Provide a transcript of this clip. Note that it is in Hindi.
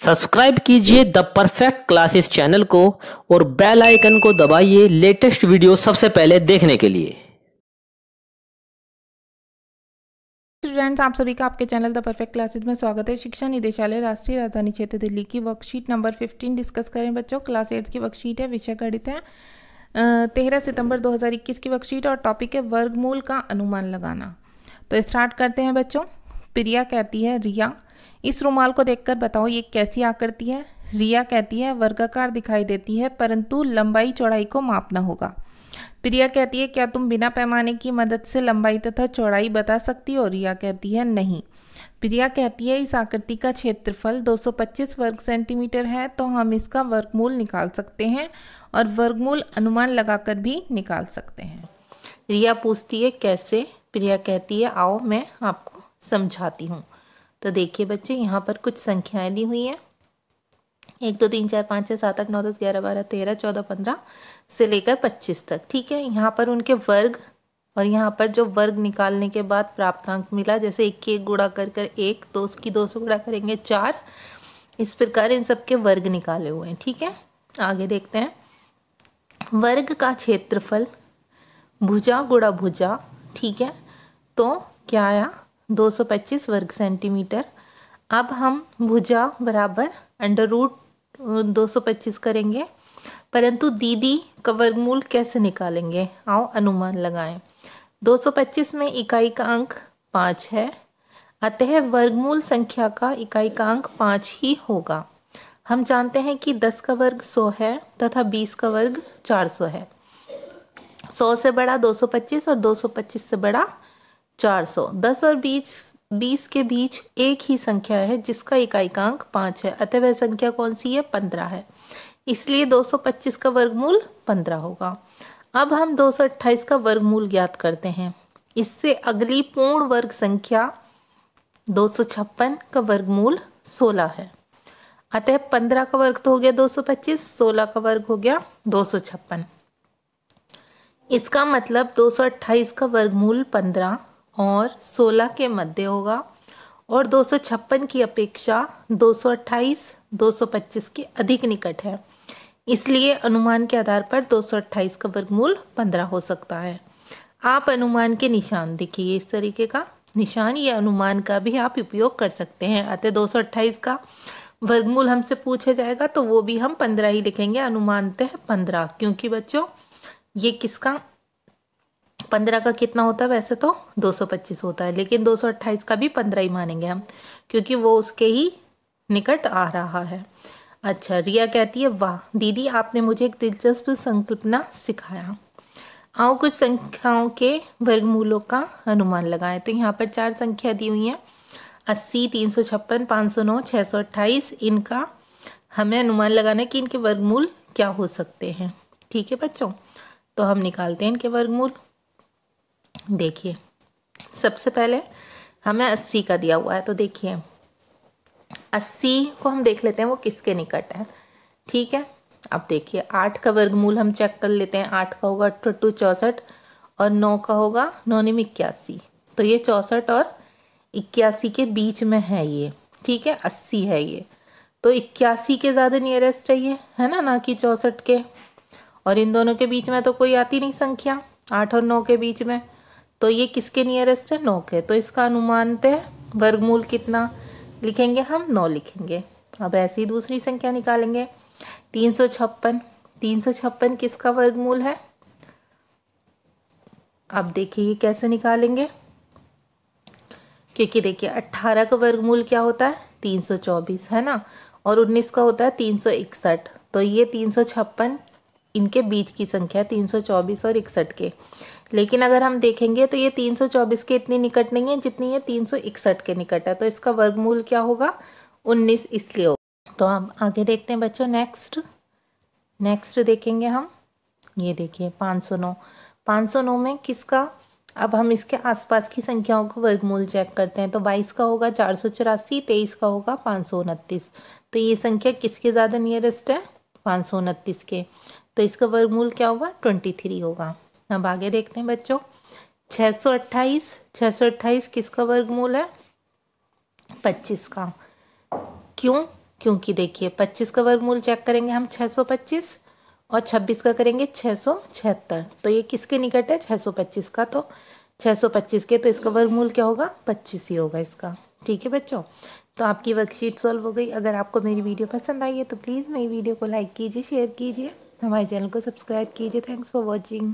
सब्सक्राइब कीजिए द परफेक्ट क्लासेस चैनल को और बेल आइकन को दबाइए लेटेस्ट वीडियो सबसे पहले देखने के लिए। स्टूडेंट्स, आप सभी का आपके चैनल द परफेक्ट क्लासेस में स्वागत है। शिक्षा निदेशालय राष्ट्रीय राजधानी क्षेत्र दिल्ली की वर्कशीट नंबर 15 डिस्कस करें बच्चों। क्लास 8 की वर्कशीट है, विषय गणित है। 13 सितंबर 2021 की वर्कशीट और टॉपिक है वर्गमूल का अनुमान लगाना। तो स्टार्ट करते हैं बच्चों। प्रिया कहती है, रिया इस रुमाल को देखकर बताओ ये कैसी आकृति है। रिया कहती है वर्गाकार दिखाई देती है परंतु लंबाई चौड़ाई को मापना होगा। प्रिया कहती है क्या तुम बिना पैमाने की मदद से लंबाई तथा चौड़ाई बता सकती हो। रिया कहती है नहीं। प्रिया कहती है इस आकृति का क्षेत्रफल 225 वर्ग सेंटीमीटर है, तो हम इसका वर्गमूल निकाल सकते हैं और वर्गमूल अनुमान लगाकर भी निकाल सकते हैं। रिया पूछती है कैसे। प्रिया कहती है आओ मैं आपको समझाती हूँ। तो देखिए बच्चे, यहाँ पर कुछ संख्याएं दी हुई हैं 1 2 3 4 5 6 7 8 9 10 11 12 13 14 15 से लेकर 25 तक। ठीक है, यहाँ पर उनके वर्ग और यहाँ पर जो वर्ग निकालने के बाद प्राप्तांक मिला, जैसे 1 1 गुणा कर 1, 2 की 2 से गुणा करेंगे 4, इस प्रकार इन सब के वर्ग निकाले हुए हैं। ठीक है, आगे देखते हैं। वर्ग का क्षेत्रफल भुजा गुणा भुजा, ठीक है, तो क्या आया 225 वर्ग सेंटीमीटर। अब हम भुजा बराबर अंडर रूट 225 करेंगे, परंतु दीदी का वर्गमूल कैसे निकालेंगे। आओ अनुमान लगाएं। 225 में इकाई का अंक 5 है, अतः वर्गमूल संख्या का इकाई का अंक 5 ही होगा। हम जानते हैं कि 10 का वर्ग 100 है तथा 20 का वर्ग 400 है। 100 से बड़ा 225 और 225 से बड़ा 400। 10 और 20 के बीच एक ही संख्या है जिसका इकाई का अंक 5 है, अतः वह संख्या कौन सी है, 15 है। इसलिए 225 का वर्गमूल 15 होगा। अब हम 228 का वर्गमूल ज्ञात करते हैं। इससे अगली पूर्ण वर्ग संख्या 256 का वर्गमूल 16 है, अतः 15 का वर्ग तो हो गया 225, 16 का वर्ग हो गया 256। इसका मतलब 228 का वर्गमूल 15 और 16 के मध्य होगा और 256 की अपेक्षा 228 225 के अधिक निकट है। इसलिए अनुमान के आधार पर 228 का वर्गमूल 15 हो सकता है। आप अनुमान के निशान देखिए, इस तरीके का निशान या अनुमान का भी आप उपयोग कर सकते हैं। अतः 228 का वर्गमूल हमसे पूछा जाएगा तो वो भी हम 15 ही लिखेंगे, अनुमानतः 15, क्योंकि बच्चों ये किसका 15 का कितना होता है, वैसे तो 225 होता है, लेकिन 228 का भी 15 ही मानेंगे हम, क्योंकि वो उसके ही निकट आ रहा है। अच्छा, रिया कहती है वाह दीदी आपने मुझे एक दिलचस्प संकल्पना सिखाया। आओ कुछ संख्याओं के वर्गमूलों का अनुमान लगाएं। तो यहाँ पर 4 संख्या दी हुई हैं 80 356 509 628। इनका हमें अनुमान लगाना है कि इनके वर्गमूल क्या हो सकते हैं। ठीक है बच्चों, तो हम निकालते हैं इनके वर्गमूल। देखिए सबसे पहले हमें 80 का दिया हुआ है, तो देखिए 80 को हम देख लेते हैं वो किसके निकट है। ठीक है, अब देखिए 8 का वर्गमूल हम चेक कर लेते हैं। 8 का होगा 2 64 और 9 का होगा 9 9 81। तो ये 64 और 81 के बीच में है ये। ठीक है, 80 है ये, तो 81 के ज़्यादा नियरेस्ट है ना, ना कि 64 के। और इन दोनों के बीच में तो कोई आती नहीं संख्या, 8 और 9 के बीच में, तो ये किसके नियरेस्ट है, 9 के। तो इसका अनुमानतः वर्गमूल कितना लिखेंगे हम, 9 लिखेंगे। अब ऐसी ही दूसरी संख्या निकालेंगे 356। 356 किसका वर्गमूल है। अब देखिए ये कैसे निकालेंगे, क्योंकि देखिए 18 का वर्गमूल क्या होता है 324 है ना, और 19 का होता है 361। तो ये 356 इनके बीच की संख्या है, 324 और 61 के। लेकिन अगर हम देखेंगे तो ये 324 के इतनी निकट नहीं है जितनी ये 361 के निकट है, तो इसका वर्गमूल क्या होगा 19 इसलिए होगा। तो हम आगे देखते हैं बच्चों। नेक्स्ट देखेंगे हम। ये देखिए 509। 509 में किसका, अब हम इसके आसपास की संख्याओं का वर्गमूल चेक करते हैं। तो 22 का होगा 484, 23 का होगा 529। तो ये संख्या किसके ज़्यादा नियरेस्ट है, 529 के, तो इसका वर्गमूल क्या होगा 23 होगा। अब आगे देखते हैं बच्चों। 628 किसका वर्गमूल है, 25 का। क्यों, क्योंकि देखिए 25 का वर्गमूल चेक करेंगे हम 625 और 26 का करेंगे 676। तो ये किसके निकट है? 625 का। तो 625 के, तो इसका वर्गमूल क्या होगा? 25 ही होगा इसका। ठीक है बच्चों, तो आपकी वर्कशीट सॉल्व हो गई। अगर आपको मेरी वीडियो पसंद आई है तो प्लीज़ मेरी वीडियो को लाइक कीजिए, शेयर कीजिए, हमारे चैनल को सब्सक्राइब कीजिए। Thanks for watching.